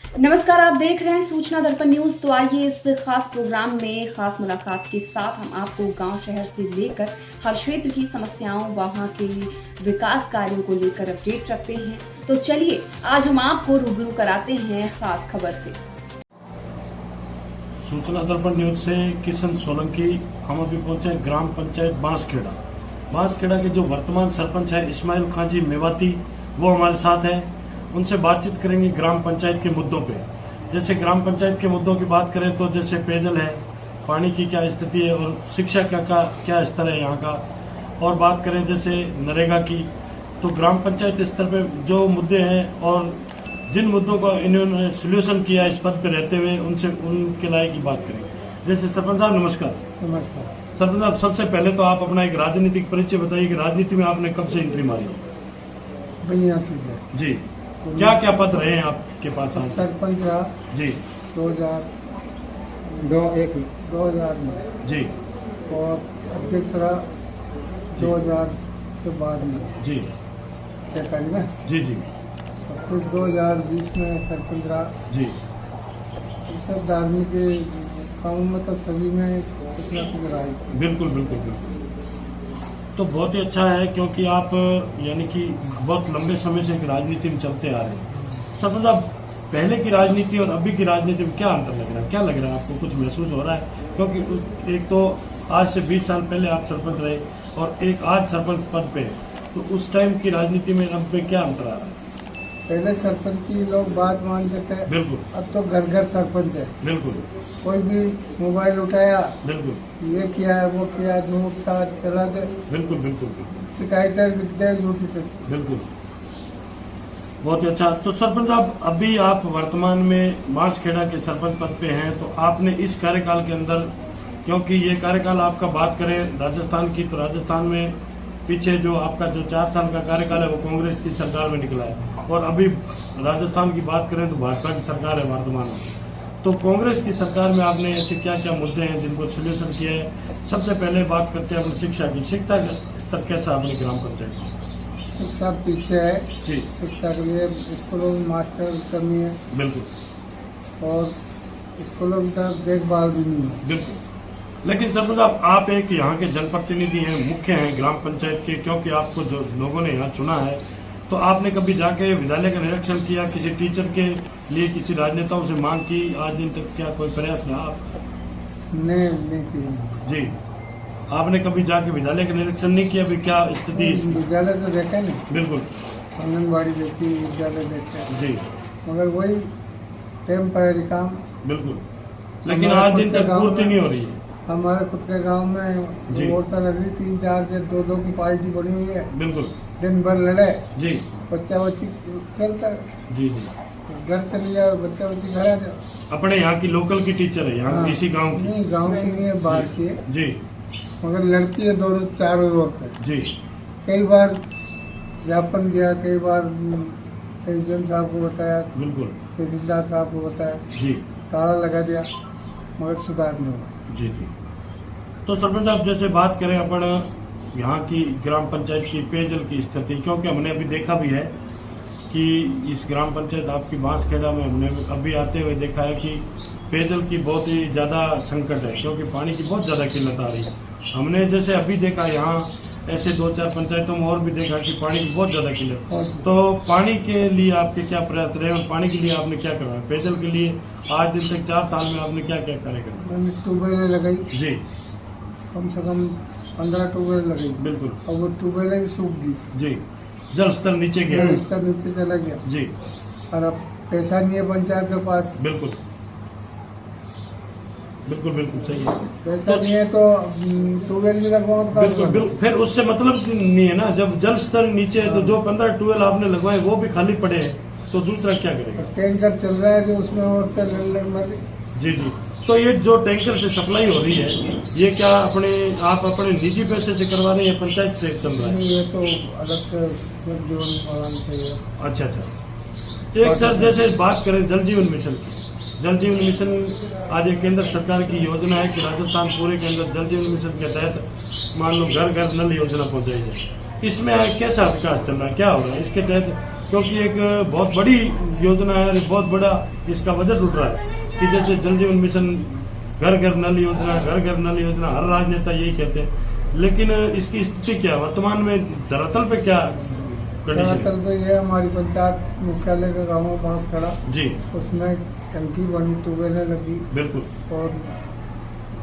नमस्कार, आप देख रहे हैं सूचना दर्पण न्यूज। तो आइए इस खास प्रोग्राम में खास मुलाकात के साथ हम आपको गांव शहर से लेकर हर क्षेत्र की समस्याओं, वहां के विकास कार्यों को लेकर अपडेट रखते हैं। तो चलिए आज हम आपको रूबरू कराते हैं खास खबर से। सूचना दर्पण न्यूज से किशन सोलंकी। हम अभी पहुंचे ग्राम पंचायत बांसखेड़ा। बांसखेड़ा के जो वर्तमान सरपंच है इस्माइल खान जी मेवाती, वो हमारे साथ है। उनसे बातचीत करेंगे ग्राम पंचायत के मुद्दों पे। जैसे ग्राम पंचायत के मुद्दों की बात करें तो जैसे पेयजल है, पानी की क्या स्थिति है और शिक्षा क्या स्तर है यहाँ का। और बात करें जैसे नरेगा की, तो ग्राम पंचायत स्तर पे जो मुद्दे हैं और जिन मुद्दों का इन्होंने सोल्यूशन किया इस पद पे रहते हुए, उनसे उनके लायक की बात करें। जैसे सरपंच साहब नमस्कार। नमस्कार। सरपंच साहब, सबसे पहले तो आप अपना एक राजनीतिक परिचय बताइए कि राजनीति में आपने कब से एंट्री मारी? भैया से जी, क्या क्या पद रहे हैं आपके पास? सरपंच रहा जी 2000 में जी, और अध्यक्ष रहा 2000 के बाद में जी सरपंच में। जी जी फिर 2020 में सरपंच रहा। जी। ये सब धार्मिक के कामों में तो सभी में कुछ न कुछ रहा है। बिल्कुल बिल्कुल बिल्कुल। तो बहुत ही अच्छा है क्योंकि आप यानी कि बहुत लंबे समय से राजनीति में चलते आ रहे हैं। सरपंच साहब, पहले की राजनीति और अभी की राजनीति में क्या अंतर लग रहा है? क्या लग रहा है आपको? कुछ महसूस हो रहा है? क्योंकि एक तो आज से 20 साल पहले आप सरपंच रहे और एक आज सरपंच पद पे, तो उस टाइम की राजनीति में अब पे क्या अंतर आ रहा है? पहले सरपंच की लोग बात मानते थे, बिल्कुल। अब तो घर घर सरपंच है। बिल्कुल। कोई भी मोबाइल उठाया, बिल्कुल, ये किया है वो किया, नोट साथ चला दे, बिल्कुल बिल्कुल बिल्कुल शिकायतें लिखते झूठी सच्ची। बिल्कुल। बहुत ही अच्छा। तो सरपंच साहब, अभी आप वर्तमान में बांसखेड़ा के सरपंच पद पे हैं, तो आपने इस कार्यकाल के अंदर, क्योंकि ये कार्यकाल आपका बात करें राजस्थान की, तो राजस्थान में पीछे जो आपका जो 4 साल का कार्यकाल है वो कांग्रेस की सरकार में निकला है, और अभी राजस्थान की बात करें तो भाजपा की सरकार है वर्तमान में। तो कांग्रेस की सरकार में आपने ऐसे क्या क्या मुद्दे हैं जिनको सोल्यूशन किया है? सबसे पहले बात करते हैं अपनी शिक्षा की। शिक्षा का स्तर कैसा अपनी ग्राम पंचायत में? शिक्षा पीछे है जी, शिक्षा के लिए स्कूलों में मास्टर की कमी है बिल्कुल। और स्कूलों की तरफ देखभाल भी नहीं है। बिल्कुल। लेकिन सरपंच साहब, आप एक यहाँ के जनप्रतिनिधि हैं, मुख्य हैं ग्राम पंचायत के, क्योंकि आपको जो लोगों ने यहाँ चुना है, तो आपने कभी जाके विद्यालय का निरीक्षण किया? किसी टीचर के लिए किसी राजनेताओं से मांग की? आज दिन तक क्या कोई प्रयास रहा आप? नहीं किया। जी, आपने कभी जाके विद्यालय का निरीक्षण नहीं किया? अभी क्या स्थिति है इसकी? विद्यालय तो देखा नहीं, बिल्कुल। आंगनबाड़ी देखी, विद्यालय देखते, जी, मगर वही टेम्पररी काम। बिल्कुल। लेकिन आज दिन तक पूर्ति नहीं हो रही है। हमारे खुद के गांव में जी। जो औरतें लग रही 3-4 से 2-2 की पार्टी बनी हुई है, बिल्कुल। दिन भर लड़े, जी बच्चा बच्ची खेलता, जी जी। घर चले जाओ, बच्चा बच्ची घर आ जाओ। अपने यहाँ की लोकल की टीचर है, यहाँ हाँ। इसी गाँव की? नहीं, गाँव की नहीं है, बाहर की है, जी मगर लड़की है 2-4 औरतें। जी। कई बार ज्ञापन दिया, कई बार एसडीएम साहब को बताया, बिल्कुल। तहसीलदार साहब को बताया, जी ताला लगा दिया, मगर सुधार नहीं हुआ। जी जी। तो सरपंच साहब, जैसे बात करें अपन यहाँ की ग्राम पंचायत की पेयजल की स्थिति, क्योंकि हमने अभी देखा भी है कि इस ग्राम पंचायत आपकी बांसखेड़ा में हमने अभी आते हुए देखा है कि पेयजल की बहुत ही ज्यादा संकट है, क्योंकि पानी की बहुत ज्यादा किल्लत आ रही है। हमने जैसे अभी देखा यहाँ ऐसे 2-4 पंचायतों में और भी देखा कि पानी की बहुत ज्यादा किल्लत। तो पानी के लिए आपके क्या प्रयास रहे और पानी के लिए आपने क्या करवाया? पेयजल के लिए आज दिन तक 4 साल में आपने क्या क्या कार्य करवाया? मैंने ट्यूबवेलें लगाई, जी, कम से कम 15 ट्यूबवेल लगाई, बिल्कुल। और वो ट्यूबवेलें भी सूख गई, जी, जल स्तर नीचे गया। जल स्तर नीचे चला गया। जी, और अब पैसा नहीं है पंचायत के पास, बिल्कुल बिल्कुल बिल्कुल सही है। पैसा नहीं है तो ट्यूबवेल भी लगवाओ तो बिल्कुल बिल्कुल। फिर उससे मतलब नहीं है ना, जब जल स्तर नीचे है तो जो 15 ट्यूबवेल आपने लगवाए वो भी खाली पड़े हैं, तो दूसरा क्या करेगा? टैंकर चल रहा है जो उसमें औरतें लड़ मरी। जी जी। तो ये जो टैंकर से सप्लाई हो रही है, ये क्या आप अपने निजी पैसे से करवा रहे हैं या पंचायत से चल रहा है? नहीं, ये तो अलग से जीवन बनाना चाहिए। अच्छा अच्छा। एक सर, जैसे बात करें जल जीवन मिशन की, जल जीवन मिशन आज एक केंद्र सरकार की योजना है कि राजस्थान पूरे के अंदर जल जीवन मिशन के तहत मान लो घर घर नल योजना पहुंचाई जाए। इसमें कैसा विकास चल रहा है, क्या हो रहा है? इसके तहत क्योंकि एक बहुत बड़ी योजना है और बहुत बड़ा इसका बजट उठ रहा है कि जैसे जल जीवन मिशन, घर घर नल योजना, घर घर नल योजना, हर राजनेता यही कहते हैं, लेकिन इसकी स्थिति क्या है वर्तमान में, धरातल पे क्या कंडीशन धरातल पे ये हमारी पंचायत मुख्यालय का गाँव बांसखेड़ा जी, उसमें टंकी बनी, ट्यूबवेलें लगी बिल्कुल और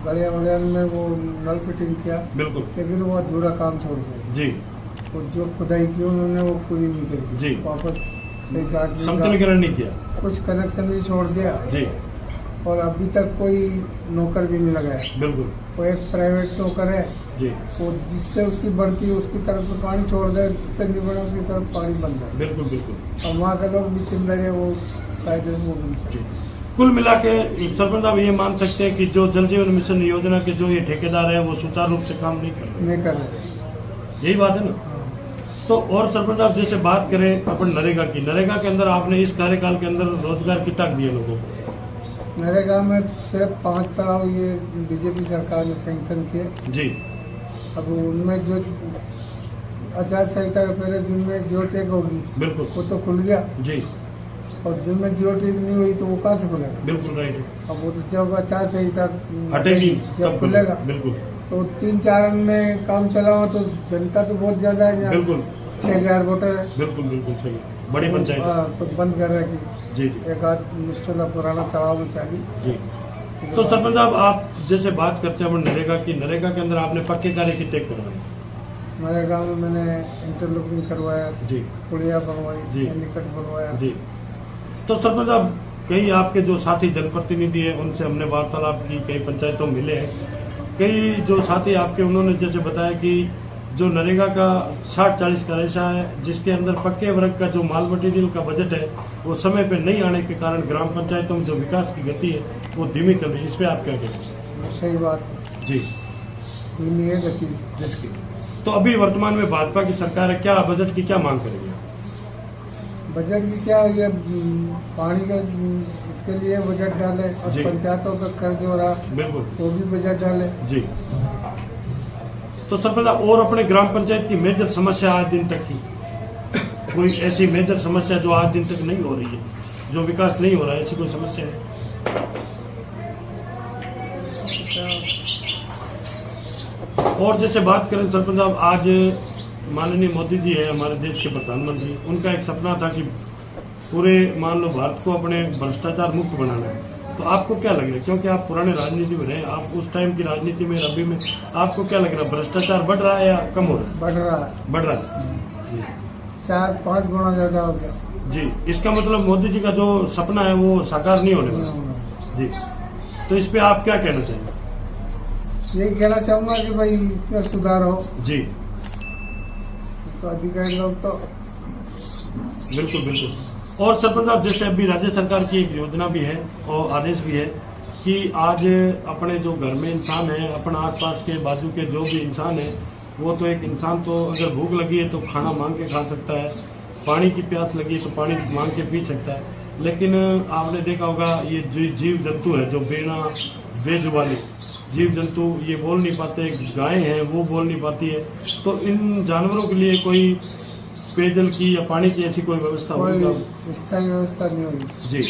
गलिया वलिया में वो नल फिटिंग किया, बिल्कुल लेकिन वो अधूरा काम छोड़ दिया। जी, और जो खुदाई की उन्होंने वो पूरी नहीं करी जी। वापस सही काट दिया। समतलीकरण नहीं किया कुछ कनेक्शन भी छोड़ दिया जी, और अभी तक कोई नौकर भी नहीं लगाया। बिल्कुल वो एक प्राइवेट नौकर है, जी, वो जिससे उसकी बढ़ती है उसकी तरफ से पानी छोड़ दे, जिससे नहीं बढ़े उसकी तरफ पानी बंद है। बिल्कुल बिल्कुल और वहाँ के लोग भी चिल्ला रहे वो कायदे से वो भी जी। कुल मिला के सरपंच साहब ये मान सकते हैं कि जो जल जीवन मिशन योजना के जो ये ठेकेदार है वो सुचारू रूप से काम नहीं कर रहे, नहीं कर रहे। यही बात है ना। तो और सरपंच साहब जैसे बात करें अपन नरेगा की, नरेगा के अंदर आपने इस कार्यकाल के अंदर रोजगार कितना दिया लोगों को? नरेगा में सिर्फ 5 तालाब ये बीजेपी सरकार ने सैंक्शन किए। जी, अब उनमें जो आचार संहिता के पहले जिनमें जियो टैग होगी बिल्कुल वो तो खुल गया, जी, और जिनमें जियो टैग नहीं हुई तो वो कहाँ से खुलेगा? बिल्कुल राइट, अब वो तो जब आचार संहिता हटेगी जब तब खुलेगा बिल्कुल तो 3-4 में काम चला हुआ, तो जनता तो बहुत ज्यादा है यहाँ, बिल्कुल 6,000 वोटर है। बिल्कुल बिल्कुल सही, बड़ी पंचायत है। हाँ, तो बंद कर रहा है कि जी जी एक आध मुश्किल पुराना तालाब में चाहिए। जी। तो सरपंच साहब आप जैसे बात करते हैं अपन नरेगा की, नरेगा के अंदर आपने पक्के कार्य कितने करवाए? हमारे गांव में मैंने इंटरलॉकिंग करवाया, जी पुलिया बनवाई, जी। निकट बनवाया। जी। तो सरपंच साहब कई आपके जो साथी जनप्रतिनिधि है उनसे हमने वार्तालाप की, कई पंचायतों में मिले हैं, कई जो साथी आपके उन्होंने जैसे बताया कि जो नरेगा का 60-40 का रेशा है, जिसके अंदर पक्के वर्ग का जो माल मटेरियल का बजट है वो समय पे नहीं आने के कारण ग्राम पंचायतों में जो विकास की गति है वो धीमी चल रही है, इस पे आप क्या कहते हैं? सही बात है, जी, धीमी है गति। जिसकी तो अभी वर्तमान में भाजपा की सरकार है, क्या बजट की क्या मांग करेगी? बजट की क्या ये पानी का इसके लिए बजट डाले, और जी। पंचायतों का कर्ज हो रहा बिल्कुल वो भी बजट डाले। जी। तो सरपंच साहब और अपने ग्राम पंचायत की मेजर समस्या आज दिन तक की कोई ऐसी मेजर समस्या जो आज दिन तक नहीं हो रही है, जो विकास नहीं हो रहा है, ऐसी कोई समस्या है? और जैसे बात करें सरपंच साहब, आज माननीय मोदी जी है हमारे देश के प्रधानमंत्री, उनका एक सपना था कि पूरे मान लो भारत को अपने भ्रष्टाचार मुक्त बनाना है, तो आपको क्या लग रहा है, क्योंकि आप पुराने राजनीति में रहे, आप उस टाइम की राजनीति में अभी में, आपको क्या लग रहा है, भ्रष्टाचार बढ़ रहा है या कम हो रहा है? बढ़ रहा है, बढ़ रहा है 4-5 गुना ज्यादा हो गया। जी। इसका मतलब मोदी जी का जो सपना है वो साकार नहीं होने वाला जी। तो इस पे आप क्या कहना चाहिए? यही कहना चाहूंगा कि भाई इसमें सुधार हो, जी तो अधिकारी लोग तो बिल्कुल बिल्कुल। और सरपंच साहब जैसे अभी राज्य सरकार की एक योजना भी है और आदेश भी है कि आज अपने जो घर में इंसान है, अपने आसपास के बाजू के जो भी इंसान है, वो तो एक इंसान तो अगर भूख लगी है तो खाना मांग के खा सकता है, पानी की प्यास लगी है तो पानी मांग के पी सकता है, लेकिन आपने देखा होगा ये जो जीव जंतु है, जो बिना बेजुबानी जीव जंतु ये बोल नहीं पाते, गायें हैं वो बोल नहीं पाती है, तो इन जानवरों के लिए कोई पेयजल की या पानी की ऐसी कोई व्यवस्था कोई होगी? स्थायी व्यवस्था नहीं होगी जी।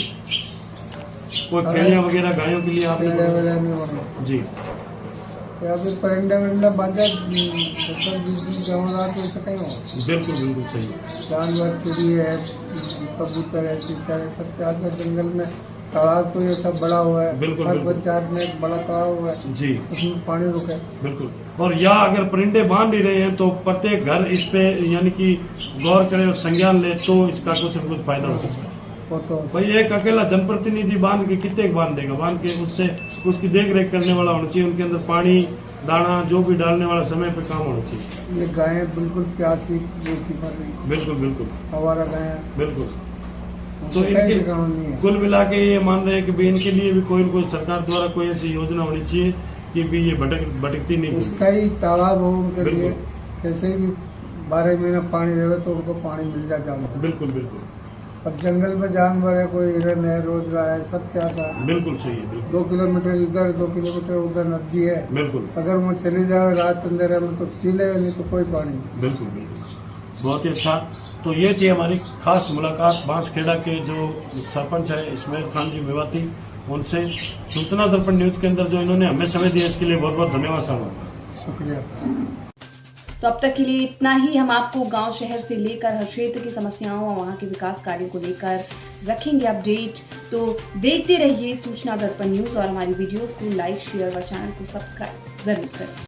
कोई खेलियां वगैरह गायों के लिए आपने पेड़ वगैरह नहीं होंगे। जी या फिर परिंदा विंडा बांधा 10-20 जमा तो ऐसा कहीं हो। बिल्कुल बिल्कुल सही। जानवर, चिड़ी है, कबूतर है, तीतर है, सब आजकल जंगल में तालाब तो ये सब बड़ा हुआ है। बिल्कुल, हर बिल्कुल। पंचायत में एक बड़ा तालाब हुआ है, जी उसमें पानी रुके। बिल्कुल। और या अगर परिंदे बांध ही रहे हैं तो प्रत्येक घर इस पे यानी कि गौर करे और संज्ञान ले तो इसका कुछ न कुछ फायदा हो सकता है। वो तो भाई एक अकेला जनप्रतिनिधि बांध के कितने बांध देगा, बांध के उससे उसकी देख रेख करने वाला होना चाहिए, उनके अंदर पानी दाना जो भी डालने वाला समय पे काम होना चाहिए। ये गायें बिल्कुल प्यासी भूखी मर रही, बिल्कुल बिल्कुल हमारा गायें बिल्कुल। तो इनके काम नहीं है। कुल मिला के ये मान रहे हैं कि भी इनके लिए भी कोई न कोई सरकार द्वारा कोई ऐसी योजना होनी चाहिए कि भी ये भटकती नहीं। इसका ही तालाब हो उनके बिल्कुल। लिए, कैसे भी 12 महीना पानी रहे तो उनको पानी मिल जाता है। बिल्कुल बिल्कुल अब जंगल में जानवर है, कोई हिरन है, रोज रहा है, सब क्या था। बिल्कुल सही है। बिल्कुल 2 किलोमीटर इधर 2 किलोमीटर उधर नदी है, बिल्कुल अगर वो चले जाए रात अंधेरे में तो पी ले, नहीं तो कोई पानी नहीं। बिल्कुल बिल्कुल बहुत ही अच्छा। तो ये थी हमारी खास मुलाकात बांसखेड़ा के जो सरपंच है इस्माइल खान जी मेवाती उनसे। सूचना दर्पण न्यूज के अंदर जो इन्होंने हमें समय दिया इसके लिए बहुत बहुत धन्यवाद साहब। शुक्रिया। तो अब तक के लिए इतना ही। हम आपको गांव शहर से लेकर हर क्षेत्र की समस्याओं और वहां के विकास कार्यों को लेकर रखेंगे अपडेट। तो देखते रहिए सूचना दर्पण न्यूज और हमारी वीडियोस को लाइक शेयर व चैनल को सब्सक्राइब जरूर करें।